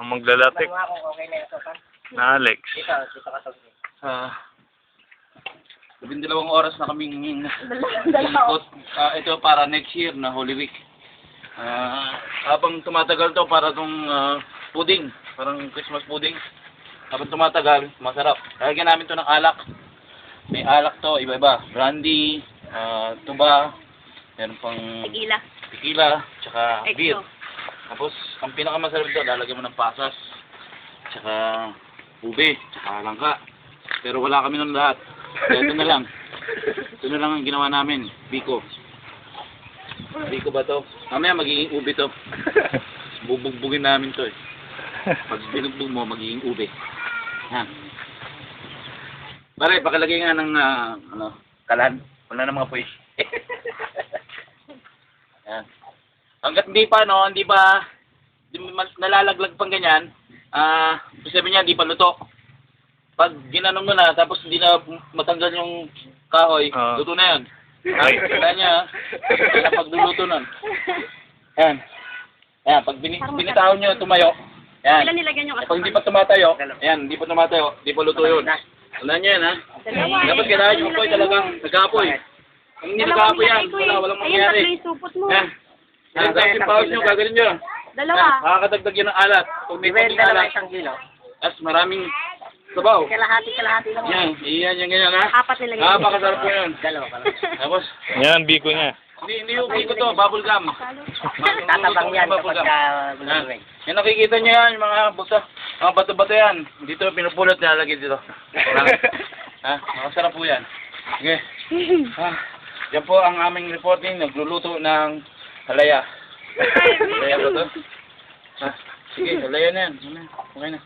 Ang maglalatik. Ano kung okay na ito, pan? Na Alex. Dito ka to. 12 oras na kaming ikot. Ito para next year na Holy Week. Habang tumatagal to para tong pudding, parang Christmas pudding. Habang tumatagal, masarap. Lagyan namin to ng alak. May alak to, iba-iba. Brandy, tuba, meron pang tequila, tsaka beer. Tapos, ang pinakamasarap dito, lalagyan mo ng pasas, tsaka ube, tsaka langka. Pero wala kami nun lahat. Kaya ito na lang. Ito na lang ang ginawa namin. Biko. Biko ba to? Mamaya magiging ube to. Bubugbugin namin to eh. Pag binugbog mo, magiging ube. Yan. Pare, pakilagay nga ng kalan. Wala na mga puwis. Yan. Hanggat hindi pa, nalalaglag pang ganyan, sabi niya, hindi pa luto. Pag ginanong mo na, tapos hindi na matanggal yung kahoy, luto na yan. Kaya niya, pagluluto nun. Yan. Yan, pag binitaon nyo, tumayo. Yan. Ilan nilagyan yung Pag hindi pa tumatayo, yan, hindi pa tumatayo, hindi pa luto yun. Wala niya yan, ha? Dapat kailangan yung apoy talagang nag-aapoy. Kung hindi nag-aapoy yan, walang mangyayari. Ayun, tatlo yung supot mo. Yan. Yan, tapos yung pawis nyo, gagaling nyo. Dalawa. Makakadagdag yun ng alat. Kung may konting alat, tapos maraming sabaw. Kalahati lang. Yan, iyan yung ganyan, ha? Apat nilagyan. Pakasarap po yun. Dalawa ka lang. Tapos, Yan ang biko niya. hindi yung biko to, bubble gum. Tatabang yan kapag Yan. Yan, nakikita nyo yan, yung mga bato-bato yan. Dito, pinupulot, nilalagay dito. Makasarap po yan. Okay. Yan po ang aming reporting, nagluluto ng halaya. Halaya ba to? Sige, halaya na yan. Okay na.